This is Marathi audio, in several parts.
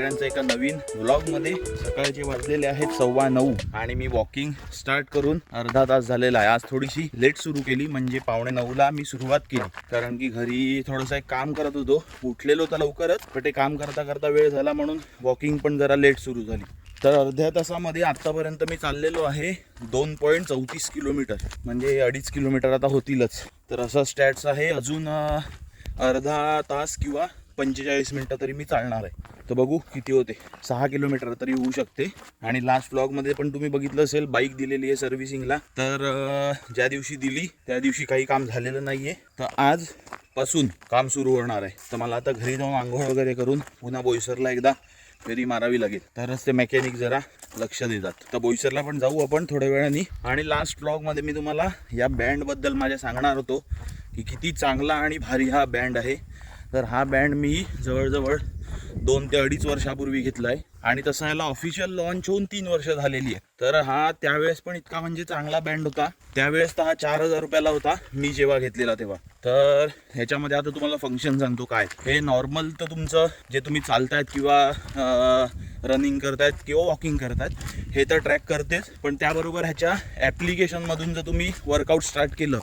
सगळ्यांचं एका नवीन व्लॉगमध्ये। सकाळचे वाजलेले आहेत 9:15 आणि मी वॉकिंग स्टार्ट करून अर्धा तास झालेला आहे। आज थोडीशी लेट सुरू केली, म्हणजे 8:45ला मी सुरुवात केली, कारण की घरी थोडंसं एक काम करत होतो। उठलेलो तर लवकरच, पण ते काम करता करता वेळ झाला म्हणून वॉकिंग पण जरा लेट सुरू झाली। तर अर्ध्या तासामध्ये आतापर्यंत मी चाललेलो आहे 2.34 किलोमीटर, म्हणजे 2.5 किलोमीटर आता होतीलच। तर असा स्टॅट्स आहे। अजून अर्धा तास किंवा 45 मिनिटं तरी मी चालणार आहे। तर बघू किती होते, 6 किलोमीटर तरी होऊ शकते। आणि लास्ट व्लॉगमध्ये पण तुम्ही बघितलं असेल, बाईक दिलेली आहे सर्व्हिसिंगला। तर ज्या दिवशी दिली त्या दिवशी काही काम झालेलं नाही आहे, तर आजपासून काम सुरू होणार आहे। तर मला आता घरी जाऊन आंघोळ वगैरे करून पुन्हा बोईसरला एकदा फेरी मारावी लागेल, तरच ते मेकॅनिक जरा लक्ष देतात। तर बोईसरला पण जाऊ आपण थोड्या वेळाने। आणि लास्ट व्लॉगमध्ये मी तुम्हाला या बँडबद्दल माझ्या सांगणार होतो की किती चांगला आणि भारी हा बँड आहे। तर हा बँड मी जवळजवळ 2 ते 2.5 वर्षापूर्वी घेतला आहे, आणि तसं याला ऑफिशियल लॉन्च होऊन 3 वर्ष झालेली आहे। तर हा त्यावेळेस पण इतका म्हणजे चांगला बँड होता। त्यावेळेस तर हा 4,000 रुपयाला होता मी जेव्हा घेतलेला तेव्हा। तर ह्याच्यामध्ये आता तुम्हाला फंक्शन सांगतो काय। हे नॉर्मल तर तुमचं जे तुम्ही चालतायत किंवा रनिंग करतायत किंवा वॉकिंग करतायत हे तर ट्रॅक करतेच, पण त्याबरोबर ह्याच्या ॲप्लिकेशनमधून जर तुम्ही वर्कआउट स्टार्ट केलं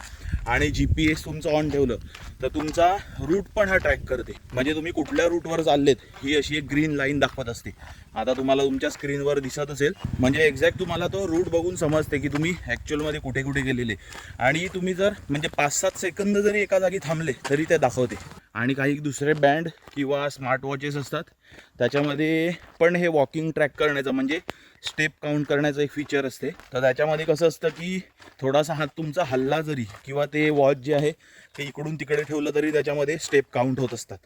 आणि GPS तुमचं ऑन ठेवलं तर तुमचा रूट पण हा ट्रॅक करते। म्हणजे तुम्ही कुठल्या रूटवर चाललेत ही अशी एक ग्रीन लाईन दाखवत असते। आता तुम्हाला तुमच्या स्क्रीनवर दिसत असेल, म्हणजे एक्झॅक्ट तुम्हाला तो रूट बघून समजते की तुम्ही ॲक्च्युअलमध्ये कुठे कुठे गेलेले। आणि तुम्ही जर म्हणजे 5-7 सेकंद जरी एका जागी थांबले तरी ते दाखवते। आणि काही दुसरे बँड किंवा स्मार्ट वॉचेस असतात त्याच्यामध्ये पण हे वॉकिंग ट्रॅक करण्याचं म्हणजे स्टेप काउंट करण्याचं एक फीचर असते। तर त्याच्यामध्ये कसं असतं की थोडासा हात तुमचा हल्ला जरी किंवा ते वॉच जे आहे ते इकडून तिकडे ठेवलं तरी त्याच्यामध्ये स्टेप काउंट होत असतात।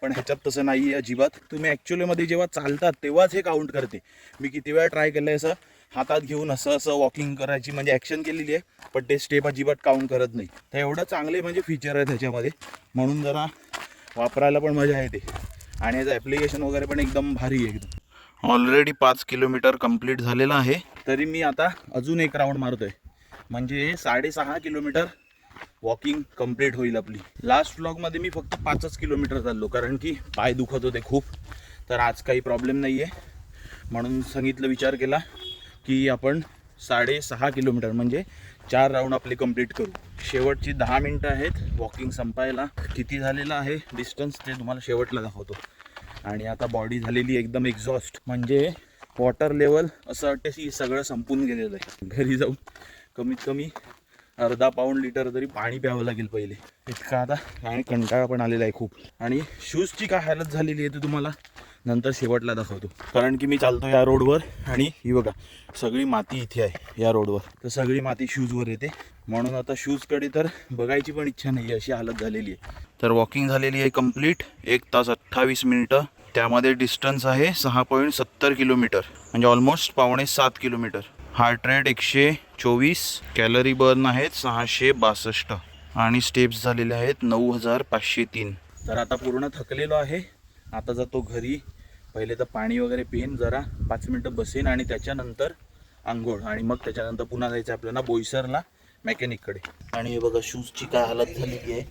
पण ह्याच्यात तसं नाही आहे अजिबात। तुम्ही ॲक्च्युअलीमध्ये जेव्हा चालतात तेव्हाच हे काउंट करते। मी किती वेळा ट्राय केलं आहे असं हातात घेऊन असं वॉकिंग करायची म्हणजे ॲक्शन केलेली आहे, पण ते स्टेप अजिबात काउंट करत नाही। तर एवढं चांगले म्हणजे फीचर आहे त्याच्यामध्ये, म्हणून जरा वापरायला पण मजा येते। आणि याचं ॲप्लिकेशन वगैरे पण एकदम भारी आहे एकदम। ऑलरेडी 5 किलोमीटर कंप्लीट झालेला आहे, तरी मी आता अजून एक राऊंड मारतोय, म्हणजे 6.5 किलोमीटर वॉकिंग कंप्लीट होईल आपली। लास्ट व्लॉगमध्ये मी फक्त 5च किलोमीटर चाललो, कारण की पाय दुखत होते खूप। तर आज काही प्रॉब्लेम नाही आहे म्हणून सांगितलं, विचार केला की आपण 6.5 किलोमीटर म्हणजे 4 राऊंड आपले कंप्लीट करू। शेवटची 10 मिनटं आहेत वॉकिंग संपायला। किती झालेलं आहे डिस्टन्स ते तुम्हाला शेवटला दाखवतो। आणि आता बॉडी झालेली एकदम एक्झॉस्ट, म्हणजे वॉटर लेवल असं वाटतं की सगळं संपून गेलेलं आहे। घरी जाऊन कमीत कमी अर्धा पाऊण लिटर तरी पाणी प्यावं लागेल पहिले, इतका आता। आणि कंटाळा पण आलेला आहे खूप। आणि शूजची काय हालत झालेली आहे ते तुम्हाला नंतर शेवटला दाखवतो, कारण की मी चालतो या रोडवर आणि ही बघा सगळी माती इथे आहे या रोडवर। तर सगळी माती शूजवर येते, म्हणून आता शूजकडे तर बघायची पण इच्छा नाही, अशी हालत झालेली आहे। तर वॉकिंग झालेली आहे कंप्लीट 1 तास 28 मिनिटं। त्यामध्ये डिस्टन्स आहे 6.70 किलोमीटर, म्हणजे almost 6.25 kilometre. Heart rate 124, calorie burn आहेत 662 आणि स्टेप्स झालेले आहेत 9503। तर आता पूर्ण थकलेलो आहे। आता जातो घरी, पहिले तर पाणी वगैरे पिईन, जरा 5 मिनटं बसेन आणि त्याच्यानंतर आंघोळ, आणि मग त्याच्यानंतर पुन्हा जायचं आपल्याला बोईसरला मेकॅनिककडे। आणि हे बघा शूजची काय हालत झालेली आहे,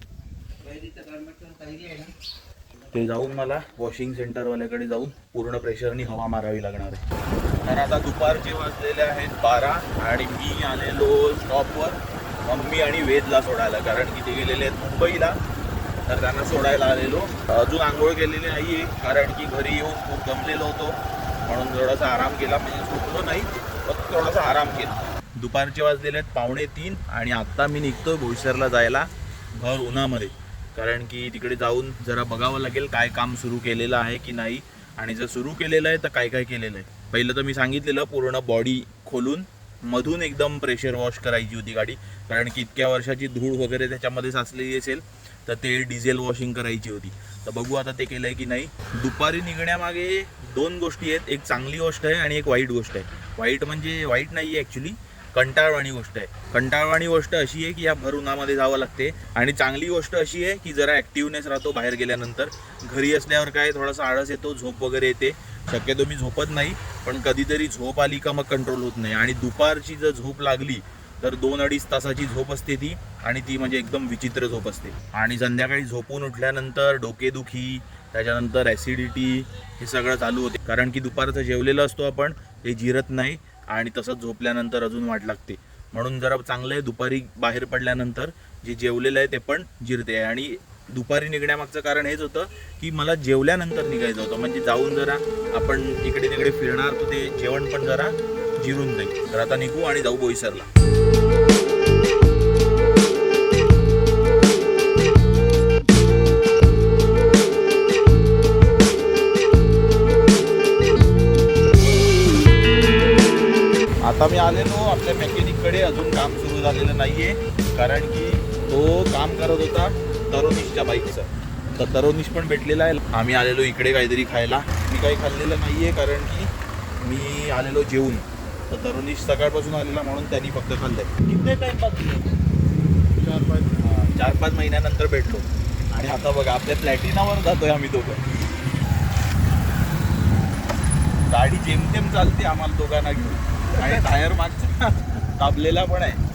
ते जाऊन मला वॉशिंग सेंटरवाल्याकडे जाऊन पूर्ण प्रेशरनी हवा मारावी लागणार आहे। तर आता दुपारचे वाजलेले आहेत 12 आणि मी आलेलो स्टॉपवर मम्मी आणि वेदला सोडायला, कारण की ते गेलेले आहेत मुंबईला। तर त्यांना सोडायला आलेलो। अजून आंघोळ केलेली नाही आहे, कारण की घरी येऊन खूप दमलेलो होतो, म्हणून थोडासा आराम केला। म्हणजे झोपलो नाही, फक्त थोडासा आराम केला। दुपारचे वाजलेले आहेत 2:45 आणि आत्ता मी निघतो बोईसरला जायला भर उन्हामध्ये, कारण की तिकडे जाऊन जरा बघावं लागेल काय काम सुरू केलेलं आहे की नाही, आणि जर सुरू केलेलं आहे तर काय काय केलेलं आहे। पहिलं तर मी सांगितलेलं पूर्ण बॉडी खोलून मधून एकदम प्रेशर वॉश करायची होती गाडी, कारण की इतक्या वर्षाची धूळ वगैरे त्याच्यामध्ये साचलेली असेल, तर ते डिझेल वॉशिंग करायची होती। तर बघू आता ते केलं आहे की नाही। दुपारी निघण्यामागे 2 गोष्टी आहेत, एक चांगली गोष्ट आहे आणि एक वाईट गोष्ट आहे। वाईट म्हणजे वाईट नाही आहे ॲक्च्युली, कंटाळवाणी गोष्ट आहे। कंटाळवाणी गोष्ट अशी आहे की या भर उन्हामध्ये जावं लागते, आणि चांगली गोष्ट अशी आहे की जरा ॲक्टिवनेस राहतो बाहेर गेल्यानंतर। घरी असल्यावर काय थोडासा आळस येतो, झोप वगैरे येते। शक्यतो मी झोपत नाही, पण कधीतरी झोप आली का मग कंट्रोल होत नाही, आणि दुपारची जर झोप लागली तर 2-2.5 तासाची झोप असते ती, आणि ती म्हणजे एकदम विचित्र झोप असते. आणि संध्याकाळी झोपून उठल्यानंतर डोकेदुखी, त्याच्यानंतर ॲसिडिटी हे सगळं चालू होते, कारण की दुपारचं जेवलेलं असतो आपण, ते जिरत नाही आणि तसंच झोपल्यानंतर अजून वाट लागते. म्हणून जरा चांगलं आहे दुपारी बाहेर पडल्यानंतर जे जेवलेलं आहे ते पण जिरते. आणि दुपारी निघण्यामागचं कारण हेच होतं की मला जेवल्यानंतर निघायचं होतं, म्हणजे जाऊन जरा आपण इकडे तिकडे फिरणार, तर ते जेवण पण जरा जिरून जाईल. तर आता निघू आणि जाऊ बोईसरला. आता मी आलेलो आपल्या मेकॅनिककडे. अजून काम सुरू झालेलं नाहीये, कारण की तो काम करत होता तरुणीशच्या बाईकचं. तर तरुणीश पण भेटलेला आहे. आम्ही आलेलो इकडे काहीतरी खायला. मी काही खाल्लेलं नाहीये कारण की मी आलेलो जेवून. तर तरुणीश सकाळपासून आलेला म्हणून त्यांनी फक्त खाल्लंय. किती टाइम बाद 4-5 महिन्यानंतर भेटलो. आणि आता बघा आपल्या प्लॅटिनावर जातोय आम्ही दोघं. गाडी जेमतेम चालते आम्हाला दोघांना घेऊन, आणि टायर मागचा दाबलेला पण आहे.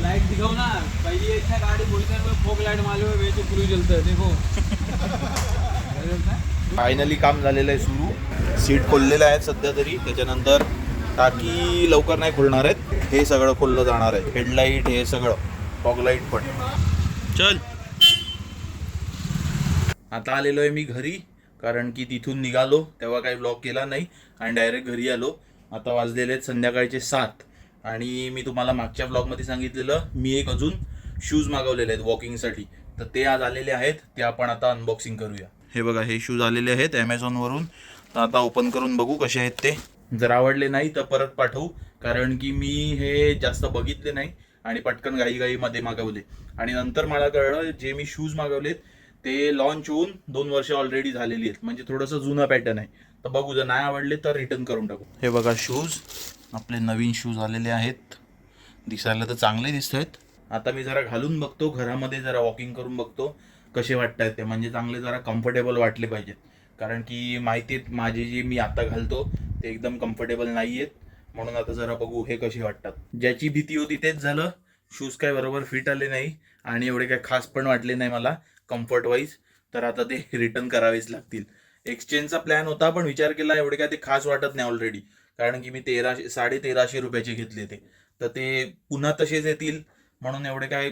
लाइट दिखाओ ना, पहली अच्छा गाड़ी बोलकर मैं फोक लाइट मालूम है, तो क्रू जलता है देखो. फायनली काम झालेलं आहे सुरू. सीट खोललेलं आहे सध्या तरी. त्याच्यानंतर टाकी लवकर नाही खोलणार आहेत, हे सगळं खोललं जाणार आहे. हेडलाईट हे सगळं, फॉग लाईट पण. चल आता आलेलो आहे मी घरी, कारण की तिथून निघालो तेव्हा काही ब्लॉग केला नाही आणि डायरेक्ट घरी आलो. आता वाजलेले आहेत संध्याकाळचे 7. आणि मी तुम्हाला मागच्या ब्लॉगमध्ये सांगितलेलं मी एक अजून शूज मागवलेले आहेत वॉकिंगसाठी, तर ते आज आलेले आहेत. ते आपण आता अनबॉक्सिंग करूया. हे बघा, हे शूज आलेले आहेत ॲमेझॉनवरून. तर आता ओपन करून बघू कसे आहेत ते. जर आवडले नाही तर परत पाठवू, कारण की मी हे जास्त बघितले नाही आणि पटकन घाईमध्ये मागवले. आणि नंतर मला कळलं जे मी शूज मागवलेत ते लॉन्च होऊन 2 वर्ष ऑलरेडी झालेली आहेत, म्हणजे थोडंसं जुनं पॅटर्न आहे. तर बघू, जर नाही आवडले तर रिटर्न करून टाकू. हे बघा शूज, आपले नवीन शूज आलेले आहेत. दिसायला तर चांगले दिसत आहेत. आता मी जरा घालून बघतो, घरामध्ये जरा वॉकिंग करून बघतो कसे वाटत आहेत ते. म्हणजे चांगले जरा कम्फर्टेबल वाटले पाहिजेत, कारण की माहिती आहेत माझे जे मी आता घालतो ते एकदम कम्फर्टेबल नाही आहेत. म्हणून आता जरा बघू हे कसे वाटतात. ज्याची भीती होती तेच झालं. शूज काय बरोबर फिट आले नाही आणि एवढे काय खास पण वाटले नाही मला कम्फर्ट वाईज. तर आता ते रिटर्न करावेच लागतील. एक्सचेंजचा प्लॅन होता, पण विचार केला एवढे काय ते खास वाटत नाही ऑलरेडी, कारण की मी 1300-1350 रुपयाचे घेतले ते. तर ते पुन्हा तसेच येतील, म्हणून एवढे काय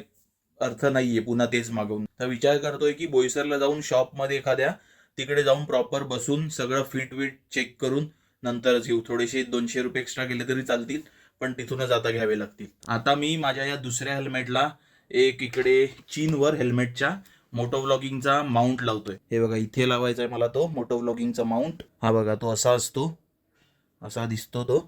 अर्थ नाहीये पुन्हा तेच मागवून. तर विचार करतोय की बोईसरला जाऊन शॉपमध्ये एखाद्या तिकडे जाऊन प्रॉपर बसून सगळं फिट चेक करून नंतरच घेऊ. थोडेसे 200 रुपये एक्स्ट्रा गेले तरी चालतील, पण तिथूनच आता घ्यावे लागतील. आता मी माझ्या या दुसऱ्या हेल्मेटला एक इकडे चीनवर हेल्मेटच्या मोटो व्लॉगिंगचा माउंट लावतोय. हे बघा, इथे लावायचा आहे मला तो मोटो व्लॉगिंगचा माउंट. हा बघा, तो असा असतो, असा दिसतो तो.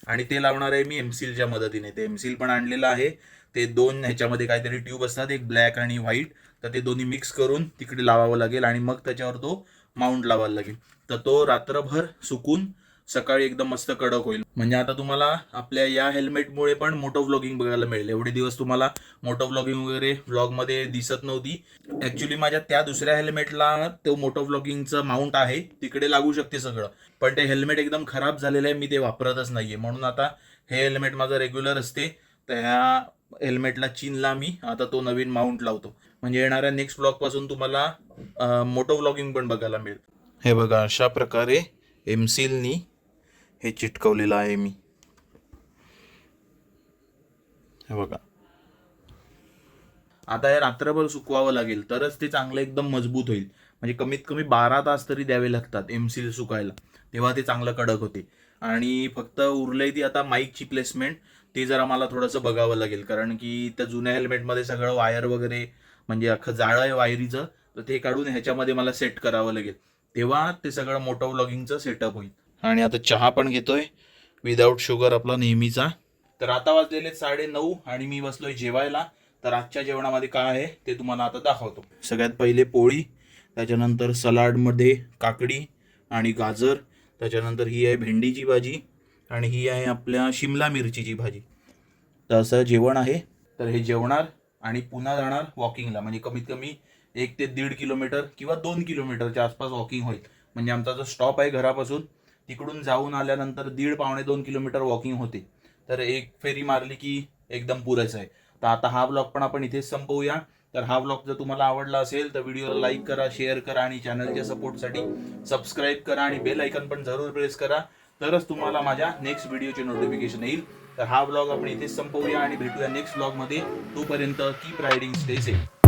आणि ते लावणार आहे मी एमसीलच्या मदतीने. ते एमसील पण आणलेलं आहे. ते 2 ह्याच्यामध्ये काहीतरी ट्यूब असतात, एक ब्लॅक आणि व्हाईट. तर ते दोन्ही मिक्स करून तिकडे लावावं लागेल आणि मग त्याच्यावर तो माउंट लावायला लागेल. तर तो रात्रभर सुकून सकाळी एकदम मस्त कडक होईल. म्हणजे आता तुम्हाला आपल्या या हेल्मेटमुळे पण मोटो व्लॉगिंग बघायला मिळेल. एवढे दिवस तुम्हाला मोटो व्लॉगिंग वगैरे व्लॉगमध्ये दिसत नव्हती. ॲक्च्युली माझ्या त्या दुसऱ्या हेल्मेटला तो मोटो व्लॉगिंगचं माउंट आहे, तिकडे लागू शकते सगळं. पण ते हेल्मेट एकदम खराब झालेलं आहे, मी ते वापरतच नाहीये. म्हणून आता हे हेल्मेट माझं रेग्युलर असते. तर ह्या हेल्मेटला चीनला मी आता तो नवीन माउंट लावतो. म्हणजे येणाऱ्या नेक्स्ट ब्लॉगपासून तुम्हाला मोटो व्लॉगिंग पण बघायला मिळेल. हे बघा, अशा प्रकारे एमसीलनी हे चिटकवलेलं आहे मी. हे बघा, आता हे रात्रभर सुकवावं लागेल तरच ते चांगलं एकदम मजबूत होईल. म्हणजे कमीत कमी 12 तास तरी द्यावे लागतात एमसील सुकायला, तेव्हा ते चांगलं कडक होते. आणि फक्त उरलंय ती आता माईकची प्लेसमेंट. ते जरा मला थोडंसं बघावं लागेल, कारण की त्या जुन्या हेल्मेटमध्ये सगळं वायर वगैरे म्हणजे अख्खं जाळं आहे वायरीचं. तर ते काढून ह्याच्यामध्ये मला सेट करावं लागेल, तेव्हा ते सगळं मोटो व्लॉगिंगचं सेटअप होईल. आणि आता चहा पण घेतोय विदाऊट शुगर आपला नेहमीचा. तर आता वाजलेले 9:30 आणि मी बसलोय जेवायला. तर आजच्या जेवणामध्ये काय आहे ते तुम्हाला आता दाखवतो. सगळ्यात पहिले पोळी, त्याच्यानंतर सलाडमध्ये काकडी आणि गाजर, त्याच्यानंतर ही आहे भेंडीची भाजी आणि ही आहे आपल्या शिमला मिरचीची भाजी. तर असं जेवण आहे. तर हे जेवणार आणि पुन्हा जाणार वॉकिंगला. म्हणजे कमीत कमी 1 ते 1.5 किलोमीटर किंवा 2 किलोमीटरच्या आसपास वॉकिंग होईल. म्हणजे आमचा जो स्टॉप आहे घरापासून, तिकडून जाऊन आल्यानंतर 1.5-2 किलोमीटर वॉकिंग होते. तर एक फेरी मारली की एकदम पुरेसं आहे. तर आता हा ब्लॉग पण आपण इथेच संपवूया. तर हा ब्लॉग जर तुम्हाला आवडला असेल तर व्हिडिओला लाईक करा, शेअर करा आणि चॅनलच्या सपोर्टसाठी सबस्क्राईब करा आणि बेल आयकॉन पण जरूर प्रेस करा, तरच तुम्हाला माझ्या नेक्स्ट व्हिडिओचे नोटिफिकेशन येईल. तर हा ब्लॉग आपण इथेच संपवूया आणि भेटूया नेक्स्ट ब्लॉगमध्ये. तोपर्यंत कीप रायडिंग, स्टे सेफ.